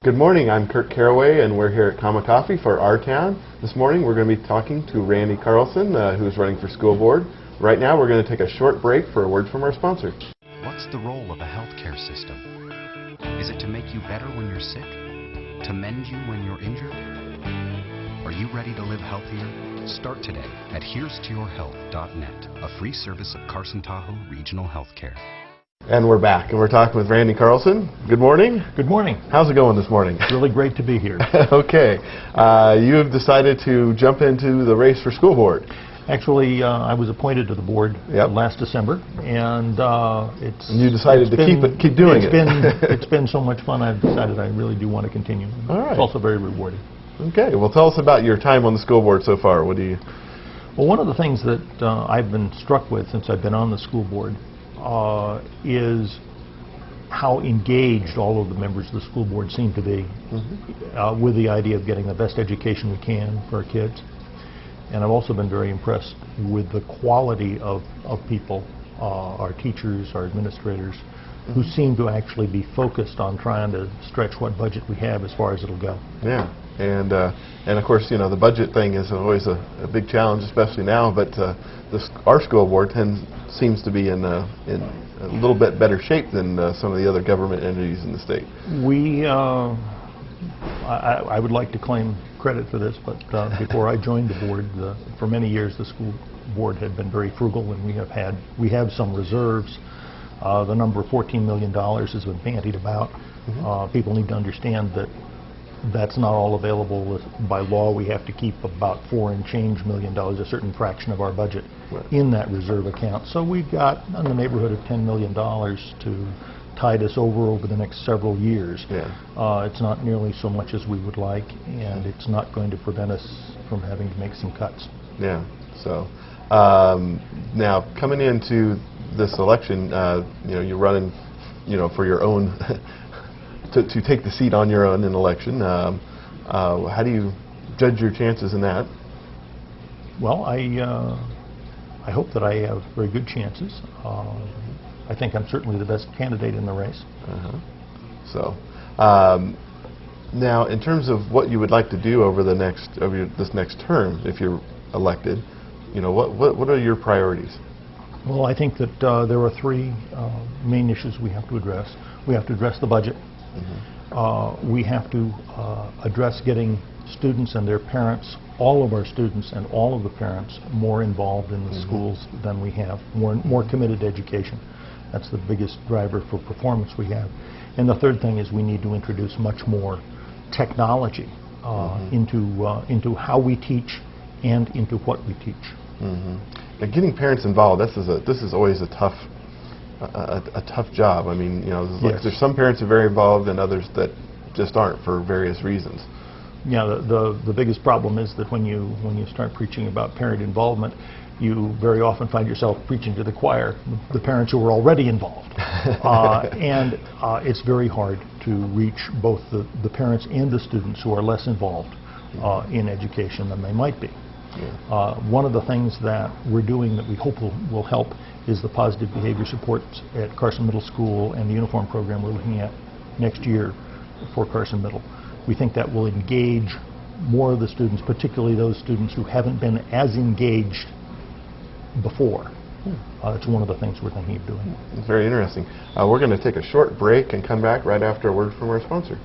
Good morning, I'm Kurt Caraway and we're here at Comma Coffee for Our Town. This morning we're going to be talking to Randy Carlson, who's running for school board. Right now we're going to take a short break for a word from our sponsor. What's the role of a healthcare system? Is it to make you better when you're sick? To mend you when you're injured? Are you ready to live healthier? Start today at herestoyourhealth.net, a free service of Carson Tahoe Regional Healthcare. And we're back, and we're talking with Randy Carlson. Good morning. Good morning. How's it going this morning? It's really great to be here. Okay. You have decided to jump into the race for school board. Actually, I was appointed to the board last December, and And you decided to keep doing it. It's been so much fun. I've decided I really do want to continue. All right. It's also very rewarding. Okay. Well, tell us about your time on the school board so far. What do you? Well, one of the things that I've been struck with since I've been on the school board is how engaged all of the members of the school board seem to be with the idea of getting the best education we can for our kids. And I've also been very impressed with the quality of people, our teachers, our administrators, who seem to actually be focused on trying to stretch what budget we have as far as it'll go. Yeah, and of course, you know, the budget thing is always a big challenge, especially now. But our school board seems to be in a little bit better shape than some of the other government entities in the state. I would like to claim credit for this, but before I joined the board, for many years the school board had been very frugal, and we have some reserves. The number of $14 million has been bandied about. People need to understand that that's not all available by law. We have to keep about $4 and change million, a certain fraction of our budget, in that reserve account. So we've got in the neighborhood of $10 million to tide us over the next several years. It's not nearly so much as we would like, and it's not going to prevent us from having to make some cuts. Yeah. So now coming into this election, you know, you're running, you know, for your own to take the seat on your own in an election. How do you judge your chances in that? Well, I hope that I have very good chances. I think I'm certainly the best candidate in the race. So now, in terms of what you would like to do over this next term, if you're elected, you know, what are your priorities? Well, I think that there are three main issues we have to address. We have to address the budget. We have to address getting students and their parents, all of our students and all of the parents, more involved in the schools than we have, more committed to education. That's the biggest driver for performance we have. And the third thing is we need to introduce much more technology into how we teach and into what we teach. Now, getting parents involved, this is always a tough job. I mean, you know, there's some parents who are very involved and others that just aren't for various reasons. Yeah, the biggest problem is that when you start preaching about parent involvement, you very often find yourself preaching to the choir, the parents who are already involved. And it's very hard to reach both the parents and the students who are less involved in education than they might be. One of the things that we're doing that we hope will help is the positive behavior supports at Carson Middle School and the uniform program we're looking at next year for Carson Middle. We think that will engage more of the students, particularly those students who haven't been as engaged before. That's one of the things we're thinking of doing. It's very interesting. We're going to take a short break and come back right after a word from our sponsor.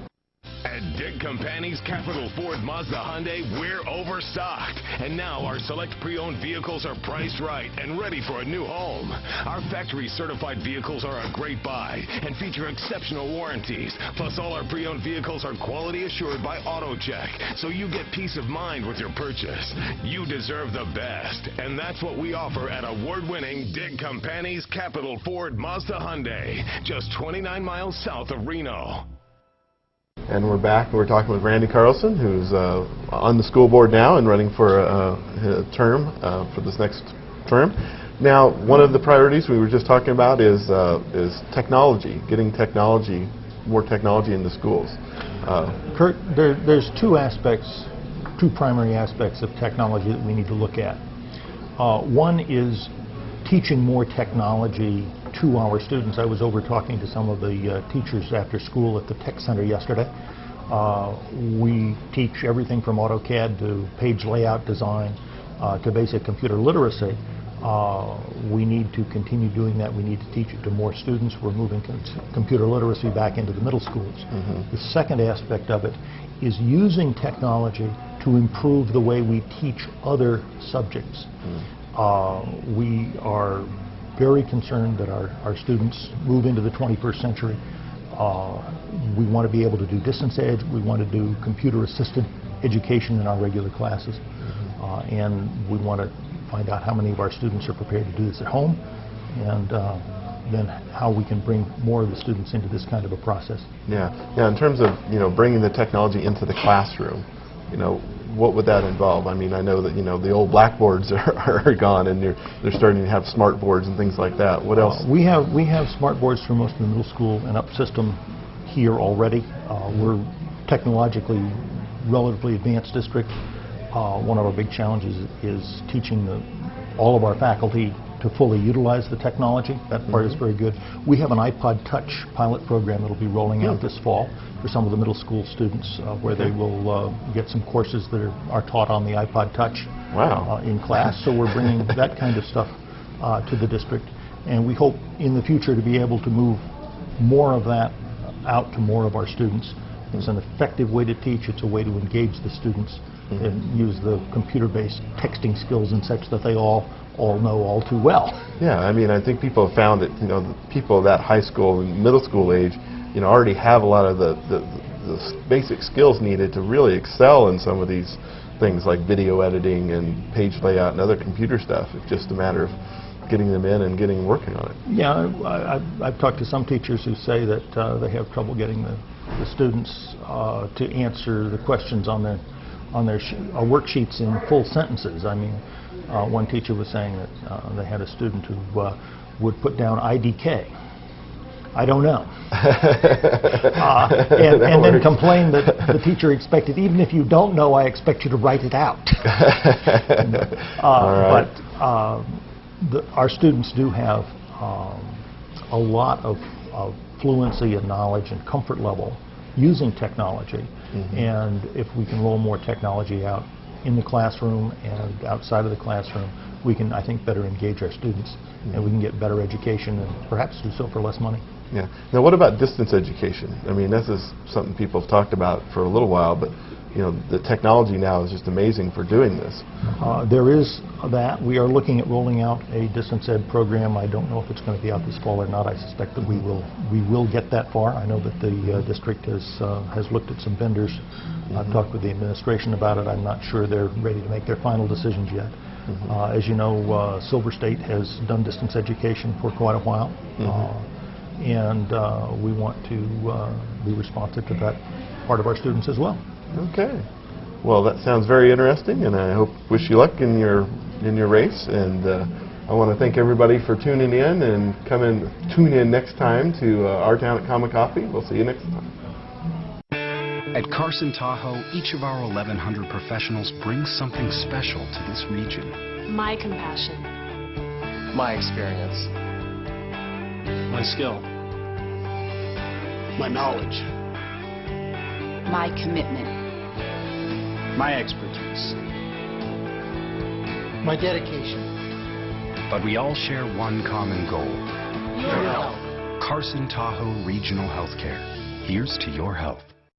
At Dick Company's Capital Ford Mazda Hyundai, we're overstocked. And now our select pre-owned vehicles are priced right and ready for a new home. Our factory-certified vehicles are a great buy and feature exceptional warranties. Plus, all our pre-owned vehicles are quality assured by AutoCheck, so you get peace of mind with your purchase. You deserve the best, and that's what we offer at award-winning Dick Company's Capital Ford Mazda Hyundai, just 29 miles south of Reno. And we're back, and we're talking with Randy Carlson, who's on the school board now and running for a term for this next term. Now, one of the priorities we were just talking about is technology, getting more technology into schools. Kurt, there's two primary aspects of technology that we need to look at. One is teaching more technology to our students. I was over talking to some of the teachers after school at the tech center yesterday. We teach everything from AutoCAD to page layout design to basic computer literacy. We need to continue doing that. We need to teach it to more students. We're moving computer literacy back into the middle schools. The second aspect of it is using technology to improve the way we teach other subjects. We are very concerned that our students move into the 21st century. We want to be able to do distance ed. We want to do computer-assisted education in our regular classes. And we want to find out how many of our students are prepared to do this at home, and then how we can bring more of the students into this kind of a process. Yeah. In terms of bringing the technology into the classroom, what would that involve? I mean, I know that the old blackboards are gone, and they're starting to have smart boards and things like that. What else? We have smart boards for most of the middle school and up system here already. We're technologically relatively advanced district. One of our big challenges is teaching all of our faculty to fully utilize the technology. That part is very good. We have an iPod Touch pilot program that will be rolling out this fall for some of the middle school students, where they will get some courses that are taught on the iPod Touch in class. So we're bringing that kind of stuff to the district, and we hope in the future to be able to move more of that out to more of our students. It's an effective way to teach. It's a way to engage the students and use the computer-based texting skills and such that they all know all too well. Yeah, I mean, I think people have found that the people that high school and middle school age, already have a lot of the basic skills needed to really excel in some of these things like video editing and page layout and other computer stuff. It's just a matter of getting them in and getting working on it. Yeah, I've talked to some teachers who say that they have trouble getting the students to answer the questions on their worksheets in full sentences. I mean, one teacher was saying that they had a student who would put down IDK. I don't know. And then complain that the teacher expected, even if you don't know, I expect you to write it out. But our students do have a lot of fluency and knowledge and comfort level using technology. And if we can roll more technology out in the classroom and outside of the classroom, we can, I think, better engage our students, and we can get better education and perhaps do so for less money. Yeah. Now, what about distance education? I mean, this is something people have talked about for a little while, but the technology now is just amazing for doing this. There is that. We are looking at rolling out a distance ed program. I don't know if it's going to be out this fall or not. I suspect that we will get that far. I know that the district has looked at some vendors. I've talked with the administration about it. I'm not sure they're ready to make their final decisions yet. As you know, Silver State has done distance education for quite a while, and we want to be responsive to that part of our students as well. Okay. Well, that sounds very interesting, and I wish you luck in your race. And I want to thank everybody for tuning in, and tune in next time to Our Town at Common Coffee. We'll see you next time. At Carson Tahoe, each of our 1,100 professionals brings something special to this region. My compassion. My experience. My skill. My knowledge. My commitment. My expertise. My dedication. But we all share one common goal. Your health. Carson Tahoe Regional Healthcare. Here's to your health.